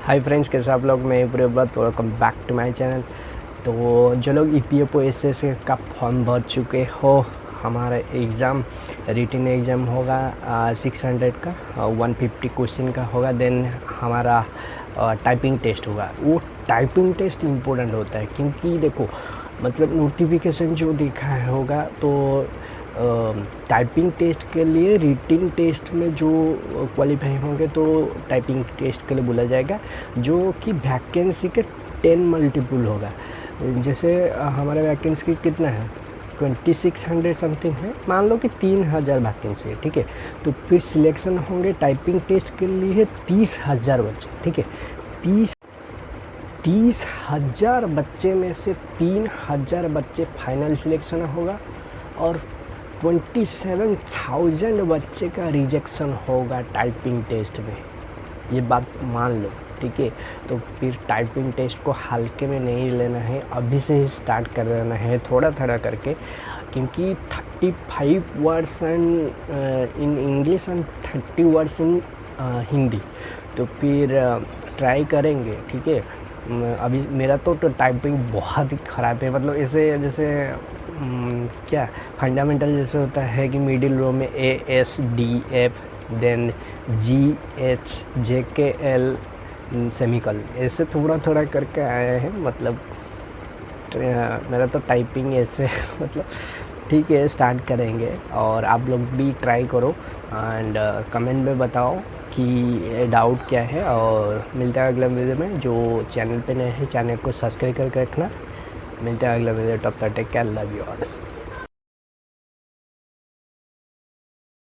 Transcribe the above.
Hi friends, कैसे आप लोग। मैं Priyavrat, welcome back to my channel. तो जो लोग ईपीएफओ एसएससी का फॉर्म भर चुके हो, हमारा एग्ज़ाम रिटन एग्ज़ाम होगा 600 का 150 क्वेश्चन का होगा। देन हमारा टाइपिंग टेस्ट होगा। वो टाइपिंग टेस्ट इम्पोर्टेंट होता है क्योंकि देखो, मतलब नोटिफिकेशन जो देखा है होगा तो टाइपिंग टेस्ट के लिए रिटिन टेस्ट में जो क्वालिफाई होंगे तो टाइपिंग टेस्ट के लिए बोला जाएगा, जो कि वैकेंसी के 10 मल्टीपल होगा। जैसे हमारा वैकेंसी कितना है, 2600 समथिंग है, मान लो कि 3000 वैकेंसी है, ठीक है। तो फिर सिलेक्शन होंगे टाइपिंग टेस्ट के लिए 30,000 बच्चे, ठीक है। 30,000 बच्चे में से 3,000 बच्चे फाइनल सिलेक्शन होगा और 27,000 बच्चे का रिजेक्शन होगा टाइपिंग टेस्ट में। ये बात मान लो, ठीक है। तो फिर टाइपिंग टेस्ट को हल्के में नहीं लेना है, अभी से ही स्टार्ट कर देना है थोड़ा थोड़ा करके, क्योंकि 35 words in English and 30 words in Hindi. तो फिर ट्राई करेंगे, ठीक है। अभी मेरा तो टाइपिंग बहुत ही ख़राब है, मतलब ऐसे जैसे क्या फंडामेंटल जैसे होता है कि मिडिल रो में ASDF, देन GHJKL सेमिकल, ऐसे थोड़ा थोड़ा करके आया है। मतलब मेरा तो टाइपिंग ऐसे मतलब ठीक है, स्टार्ट करेंगे और आप लोग भी ट्राई करो एंड कमेंट में बताओ कि डाउट क्या है। और मिलता है अगला वीडियो में। जो चैनल पे नए हैं, चैनल को सब्सक्राइब करके रखना। मिलता है अगला वीडियो, तब तक take care, love you all.